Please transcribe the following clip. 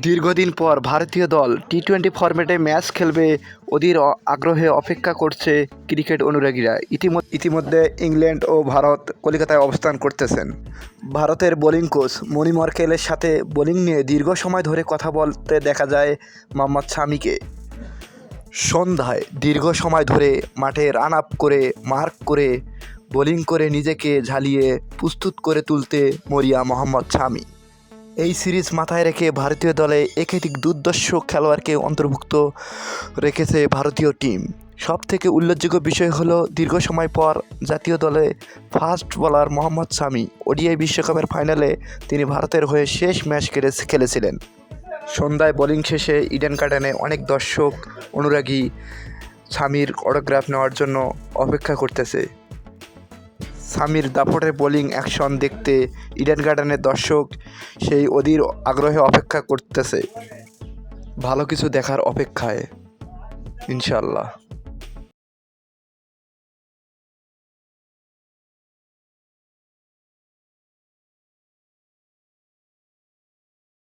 দীর্ঘদিন পর ভারতীয় দল টি-20 ফরম্যাটে ম্যাচ খেলবে, অধীর আগ্রহে অপেক্ষা করছে ক্রিকেট অনুরাগীরা। ইতিমধ্যে ইংল্যান্ড ও ভারত কলকাতায় অবস্থান করতেছেন। ভারতের বোলিং কোচ মনি মার্কেলের সাথে বোলিং নিয়ে দীর্ঘ সময় ধরে কথা বলতে দেখা যায় মোহাম্মদ শামিকে। সন্ধ্যায় দীর্ঘ সময় ধরে মাঠে রান আপ করে, মার্ক করে, বোলিং করে নিজেকে ঝালিয়ে প্রস্তুত করে তুলতে মরিয়া মোহাম্মদ শামি। এই সিরিজ মাথায় রেখে ভারতীয় দলে একাধিক দুর্ধর্ষ খেলোয়াড়কে অন্তর্ভুক্ত রেখেছে ভারতীয় টিম। সবথেকে উল্লেখযোগ্য বিষয় হলো দীর্ঘ সময় পর জাতীয় দলে ফাস্ট বোলার মোহাম্মদ শামি। ওডিআই বিশ্বকাপের ফাইনালে তিনি ভারতের হয়ে শেষ ম্যাচ খেলেছিলেন। সন্ধ্যায় বোলিং শেষে ইডেন গার্ডেনে অনেক দর্শক অনুরাগী শামির অটোগ্রাফ নেওয়ার জন্য অপেক্ষা করতেছে। শামির দাপটের বোলিং অ্যাকশন দেখতে ইডেন গার্ডেনের দর্শক সেই অধীর আগ্রহে অপেক্ষা করতেছে। ভালো কিছু দেখার অপেক্ষায়, ইনশাআল্লাহ।